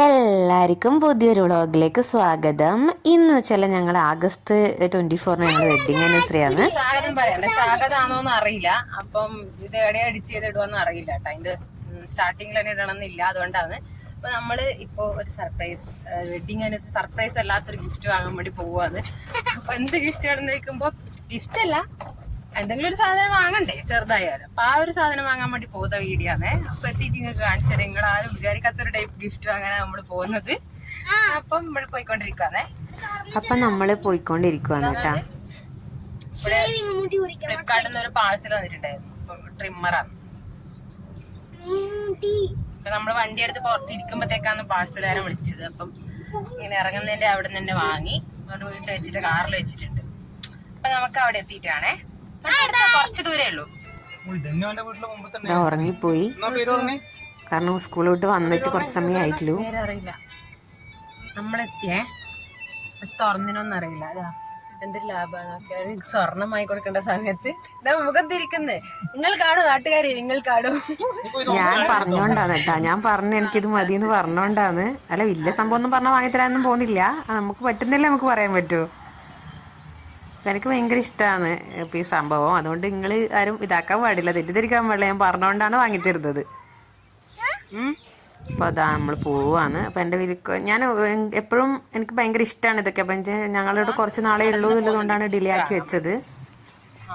എല്ലാവർക്കും പുതിയൊരു വ്ളോഗിലേക്ക് സ്വാഗതം. ഇന്ന് വെച്ചാൽ ഞങ്ങൾ ആഗസ്റ്റ് 24 ഞങ്ങൾ വെഡിങ് ആനിവേഴ്സറി ആണ്. സ്വാഗതം പറയല്ലേ, സ്വാഗതമാണോന്ന് അറിയില്ല. അപ്പം ഇത് എവിടെയാ എഡിറ്റ് ചെയ്തിടുവോന്ന് അറിയില്ല കേട്ടോ. അതിന്റെ സ്റ്റാർട്ടിങ്ങിൽ തന്നെ ഇടണമെന്നില്ല, അതുകൊണ്ടാണ്. അപ്പൊ നമ്മള് ഇപ്പൊ ഒരു സർപ്രൈസ് വെഡിങ് ആനിവേഴ്സറി സർപ്രൈസ് അല്ലാത്തൊരു ഗിഫ്റ്റ് വാങ്ങാൻ വേണ്ടി പോവാന്ന്. അപ്പൊ എന്ത് ഗിഫ്റ്റ് ആണെന്ന് ചോദിക്കുമ്പോ ഗിഫ്റ്റ് അല്ല, എന്തെങ്കിലും ഒരു സാധനം വാങ്ങണ്ടേ ചെറുതായാലും. അപ്പൊ ആ ഒരു സാധനം വാങ്ങാൻ വേണ്ടി പോകുന്ന വീഡിയോ ആണ്. അപ്പൊ എത്തിയിട്ട് നിങ്ങൾക്ക് കാണിച്ചു തരാം. നിങ്ങൾ ആരും വിചാരിക്കാത്തൊരു ടൈപ്പ് ഗിഫ്റ്റ് വാങ്ങാനാണ് നമ്മള് പോകുന്നത്. അപ്പം നമ്മൾ പോയിക്കൊണ്ടിരിക്കാന്നേ. അപ്പൊ നമ്മള് പോയിക്കൊണ്ടിരിക്കുവാന്ന് കേട്ടാ. ഫ്ലിപ്കാർട്ടിൽ നിന്ന് ഒരു പാഴ്സൽ വന്നിട്ടുണ്ടായിരുന്നു, ട്രിമ്മറാണ്. അപ്പൊ നമ്മള് വണ്ടി എടുത്ത് പുറത്തിരിക്കുമ്പോഴത്തേക്കാണ് പാഴ്സലുകാരൻ വിളിച്ചത്. അപ്പം ഇങ്ങനെ ഇറങ്ങുന്നതിന്റെ അവിടെ നിന്ന് തന്നെ വാങ്ങി നമ്മുടെ വീട്ടിൽ വെച്ചിട്ട് കാറിൽ വെച്ചിട്ടുണ്ട്. അപ്പൊ നമുക്ക് അവിടെ എത്തിയിട്ടാണേ, കുറച്ച് ദൂരേ ഉള്ളൂ. ഉറങ്ങിപ്പോയി, കാരണം സ്കൂൾ വിട്ട് വന്നിട്ട് കുറച്ച് സമയം ആയിട്ടുള്ളൂ. അറിയില്ല, നമ്മളെത്തിയേ പക്ഷെ തുറന്നിനൊന്നും അറിയില്ല. അതാ എന്തൊരു ലാഭമാണ് സ്വർണ്ണമായി കൊടുക്കേണ്ട സമയത്ത് ഇതാ മുഖം തിരിക്കുന്നത്. നിങ്ങൾ കാണും നാട്ടുകാരെ, നിങ്ങൾ കാണും. ഞാൻ പറഞ്ഞോണ്ടാണ് കേട്ടാ, ഞാൻ പറഞ്ഞു എനിക്കിത് മതി എന്ന് പറഞ്ഞോണ്ടാണ്. അല്ല, വലിയ സംഭവം ഒന്നും പറഞ്ഞാൽ വാങ്ങിത്തരാനൊന്നും പോകുന്നില്ല. നമുക്ക് പറ്റുന്നില്ല, നമുക്ക് പറയാൻ പറ്റുമോ. എനിക്ക് ഭയങ്കര ഇഷ്ടമാണ് ഇപ്പം ഈ സംഭവം. അതുകൊണ്ട് നിങ്ങൾ ആരും ഇതാക്കാൻ പാടില്ല, തെറ്റിദ്ധരിക്കാൻ പാടില്ല. ഞാൻ പറഞ്ഞുകൊണ്ടാണ് വാങ്ങിത്തരുന്നത്. അപ്പോൾ അതാ നമ്മൾ പോവാണ്. അപ്പം എൻ്റെ വീട്ടിൽ ഞാൻ എപ്പോഴും എനിക്ക് ഭയങ്കര ഇഷ്ടമാണ് ഇതൊക്കെ. അപ്പം ഞങ്ങളിവിടെ കുറച്ച് നാളേ ഉള്ളൂ എന്നുള്ളതുകൊണ്ടാണ് ഡിലേ ആക്കി വെച്ചത്.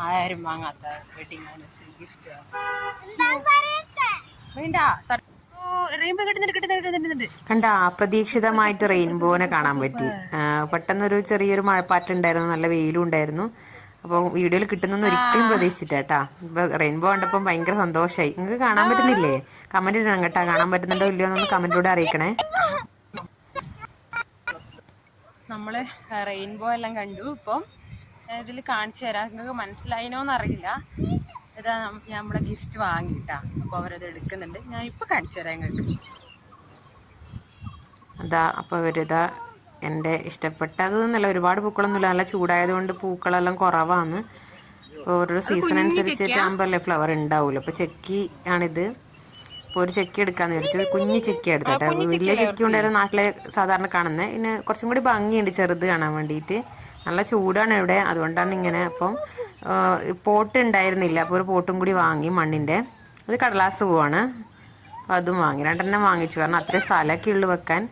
ആരും വാങ്ങാത്ത വെഡിങ് ആനിവേഴ്സറി ഗിഫ്റ്റ് വേണ്ട. കണ്ട, അപ്രതീക്ഷിതമായിട്ട് റെയിൻബോനെ കാണാൻ പറ്റി. പെട്ടെന്നൊരു ചെറിയൊരു മഴപ്പാറ്റുണ്ടായിരുന്നു, നല്ല വെയിലും ഉണ്ടായിരുന്നു. അപ്പോൾ വീഡിയോയിൽ കിട്ടുന്നൊന്നും ഒരിക്കലും പ്രതീക്ഷിച്ചിട്ടാ. ഇപ്പം റെയിൻബോ കണ്ടപ്പം ഭയങ്കര സന്തോഷമായി. നിങ്ങൾക്ക് കാണാൻ പറ്റുന്നില്ലേ? കമൻറ്റ് ഇടണം കേട്ടാ, കാണാൻ പറ്റുന്നുണ്ടോ ഇല്ലയോ എന്നൊന്ന് കമൻറ്റിലൂടെ അറിയിക്കണേ. നമ്മള് റെയിൻബോ എല്ലാം കണ്ടു. ഇപ്പം ഇതിൽ കാണിച്ചു തരാം, നിങ്ങൾക്ക് മനസ്സിലായിനോന്ന് അറിയില്ല. ഇതാ നമ്മളെ ഗിഫ്റ്റ് വാങ്ങിയിട്ടാ. അപ്പോൾ അവരത് എടുക്കുന്നുണ്ട്, ഞാൻ ഇപ്പൊ കാണിച്ചു തരാം നിങ്ങൾക്ക്. അതാ അപ്പോൾ ഇവരിതാ എൻ്റെ ഇഷ്ടപ്പെട്ടത് എന്നല്ല, ഒരുപാട് പൂക്കളൊന്നുമില്ല, നല്ല ചൂടായതുകൊണ്ട് പൂക്കളെല്ലാം കുറവാണ്. അപ്പോൾ ഓരോ സീസൺ അനുസരിച്ചിട്ട് ആകുമ്പോഴല്ലേ ഫ്ലവർ ഉണ്ടാവുമല്ലോ. അപ്പോൾ ചെക്കി ആണിത്. അപ്പോൾ ഒരു ചെക്കി എടുക്കാമെന്ന് വിചാരിച്ചു. കുഞ്ഞ് ചെക്കി എടുത്തട്ടെ. വലിയ ചെക്കി ഉണ്ടായിരുന്നു നാട്ടിലെ സാധാരണ കാണുന്നത്. ഇതിന് കുറച്ചും കൂടി ഭംഗിയുണ്ട് ചെറുത് കാണാൻ വേണ്ടിയിട്ട്. നല്ല ചൂടാണ് ഇവിടെ, അതുകൊണ്ടാണ് ഇങ്ങനെ. അപ്പം പോട്ട് ഉണ്ടായിരുന്നില്ല, അപ്പോൾ ഒരു പോട്ടും കൂടി വാങ്ങി മണ്ണിൻ്റെ. അത് കടലാസ് പൂവാണ്, അപ്പോൾ അതും വാങ്ങി. രണ്ടെണ്ണം വാങ്ങിച്ചു, കാരണം അത്രയും സ്ഥലമൊക്കെ ഉള്ളു വെക്കാൻ.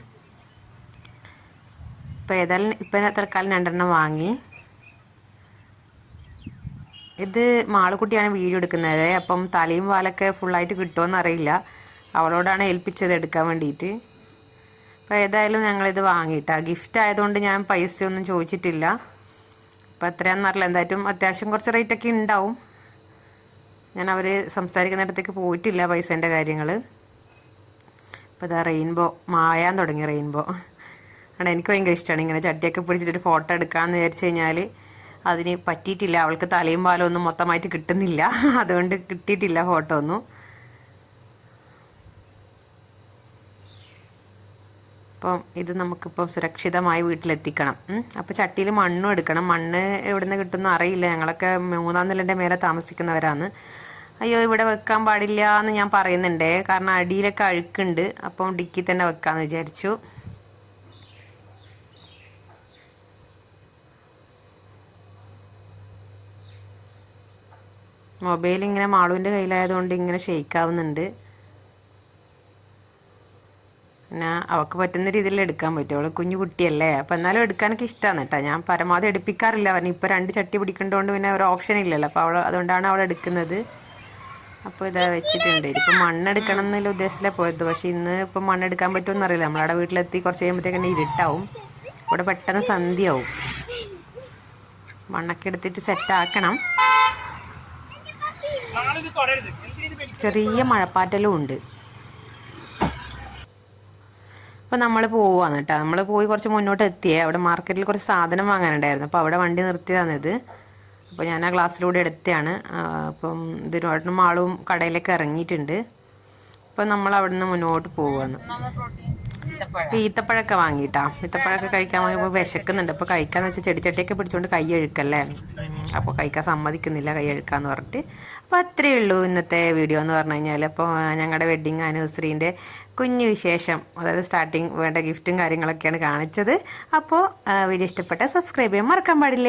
ഇപ്പോൾ ഏതായാലും ഇപ്പം തൽക്കാലം രണ്ടെണ്ണം വാങ്ങി. ഇത് മാളുക്കുട്ടിയാണ് വീഡിയോ എടുക്കുന്നത്. അപ്പം തലയും വാലൊക്കെ ഫുള്ളായിട്ട് കിട്ടുമോയെന്ന് അറിയില്ല, അവളോടാണ് ഏൽപ്പിച്ചത് എടുക്കാൻ വേണ്ടിയിട്ട്. അപ്പോൾ ഏതായാലും ഞങ്ങളിത് വാങ്ങിയിട്ടാ. ഗിഫ്റ്റ് ആയതുകൊണ്ട് ഞാൻ പൈസ ഒന്നും ചോദിച്ചിട്ടില്ല. അപ്പോൾ എത്രയാണെന്ന് അറിയില്ല, എന്തായാലും അത്യാവശ്യം കുറച്ച് റേറ്റൊക്കെ ഉണ്ടാവും. ഞാൻ അവർ സംസാരിക്കുന്നിടത്തേക്ക് പോയിട്ടില്ല പൈസേൻ്റെ കാര്യങ്ങൾ. അപ്പോൾ ഇതാ റെയിൻബോ മായാൻ തുടങ്ങി. റെയിൻബോ ആണ് എനിക്ക് ഭയങ്കര ഇഷ്ടമാണ്. ഇങ്ങനെ ചട്ടിയൊക്കെ പിടിച്ചിട്ടൊരു ഫോട്ടോ എടുക്കാമെന്ന് വിചാരിച്ചു കഴിഞ്ഞാൽ അതിന് പറ്റിയിട്ടില്ല. അവൾക്ക് തലയും പാലും ഒന്നും മൊത്തമായിട്ട് കിട്ടുന്നില്ല, അതുകൊണ്ട് കിട്ടിയിട്ടില്ല ഫോട്ടോ ഒന്നും. അപ്പം ഇത് നമുക്കിപ്പം സുരക്ഷിതമായി വീട്ടിലെത്തിക്കണം. അപ്പോൾ ചട്ടിയിൽ മണ്ണും എടുക്കണം. മണ്ണ് എവിടെ നിന്ന് കിട്ടുമെന്ന് അറിയില്ല. ഞങ്ങളൊക്കെ 3-ാം നിലൻ്റെ മേലെ താമസിക്കുന്നവരാണ്. അയ്യോ, ഇവിടെ വെക്കാൻ പാടില്ല എന്ന് ഞാൻ പറയുന്നുണ്ടേ, കാരണം അടിയിലൊക്കെ അഴുക്കുണ്ട്. അപ്പം ഡിക്കി തന്നെ വെക്കാമെന്ന് വിചാരിച്ചു. മൊബൈൽ ഇങ്ങനെ മാളുവിൻ്റെ കയ്യിലായതുകൊണ്ട് ഇങ്ങനെ ഷെയ്ക്കാവുന്നുണ്ട്. പിന്നെ അവൾക്ക് പറ്റുന്ന രീതിയിൽ എടുക്കാൻ പറ്റും, അവൾ കുഞ്ഞു കുട്ടിയല്ലേ. അപ്പോൾ എന്നാലും എടുക്കാനൊക്കെ ഇഷ്ടമാണ് കേട്ടോ. ഞാൻ പരമാവധി എടുപ്പിക്കാറില്ല, അവന് ഇപ്പോൾ 2 ചട്ടി പിടിക്കേണ്ടതുകൊണ്ട് പിന്നെ ഒരു ഓപ്ഷൻ ഇല്ലല്ലോ. അപ്പോൾ അതുകൊണ്ടാണ് അവൾ എടുക്കുന്നത്. അപ്പോൾ ഇതാ വെച്ചിട്ടുണ്ട്. ഇപ്പം മണ്ണെടുക്കണം എന്നുള്ള ഉദ്ദേശത്തിലാണ് പോയത്, പക്ഷേ ഇന്ന് ഇപ്പം മണ്ണെടുക്കാൻ പറ്റുമെന്ന് അറിയില്ല. നമ്മളവിടെ വീട്ടിലെത്തി കുറച്ച് കഴിയുമ്പോഴത്തേക്ക് ഇരുട്ടാവും, ഇവിടെ പെട്ടെന്ന് സന്ധ്യയാവും. മണ്ണൊക്കെ എടുത്തിട്ട് സെറ്റാക്കണം. ചെറിയ മഴപ്പാറ്റലും ഉണ്ട്. അപ്പോൾ നമ്മൾ പോവാന്ന് കേട്ടോ. നമ്മൾ പോയി കുറച്ച് മുന്നോട്ട് എത്തിയേ. അവിടെ മാർക്കറ്റിൽ കുറച്ച് സാധനം വാങ്ങാനുണ്ടായിരുന്നു, അപ്പോൾ അവിടെ വണ്ടി നിർത്തിയതാണിത്. അപ്പോൾ ഞാൻ ആ ഗ്ലാസ്സിലൂടെ എടുത്തതാണ്. അപ്പം ഇതിനോട്ടും ആളും കടയിലേക്ക് ഇറങ്ങിയിട്ടുണ്ട്. അപ്പോൾ നമ്മൾ അവിടെ നിന്ന് മുന്നോട്ട് പോവാന്ന്. ഈത്തപ്പഴം ഈത്തപ്പഴമൊക്കെ വാങ്ങിയിട്ടാ. ഈത്തപ്പഴമൊക്കെ കഴിക്കാൻ വാങ്ങിയപ്പോൾ വിശക്കുന്നുണ്ട്. അപ്പോൾ കഴിക്കാന്ന് വെച്ചാൽ ചെടിച്ചട്ടിയൊക്കെ പിടിച്ചുകൊണ്ട് കൈ അഴുക്കല്ലേ, അപ്പോൾ കഴിക്കാൻ സമ്മതിക്കുന്നില്ല, കൈ അഴുക്കാന്ന് പറഞ്ഞിട്ട്. അപ്പോൾ അത്രയേ ഉള്ളൂ ഇന്നത്തെ വീഡിയോ എന്ന് പറഞ്ഞു കഴിഞ്ഞാൽ. അപ്പോൾ ഞങ്ങളുടെ വെഡ്ഡിങ് ആനിവേഴ്സറീൻ്റെ കുഞ്ഞു വിശേഷം, അതായത് സ്റ്റാർട്ടിങ് വേണ്ട ഗിഫ്റ്റും കാര്യങ്ങളൊക്കെയാണ് കാണിച്ചത്. അപ്പോൾ വീഡിയോ ഇഷ്ടപ്പെട്ട സബ്സ്ക്രൈബ് ചെയ്യാൻ മറക്കാൻ പാടില്ലേ.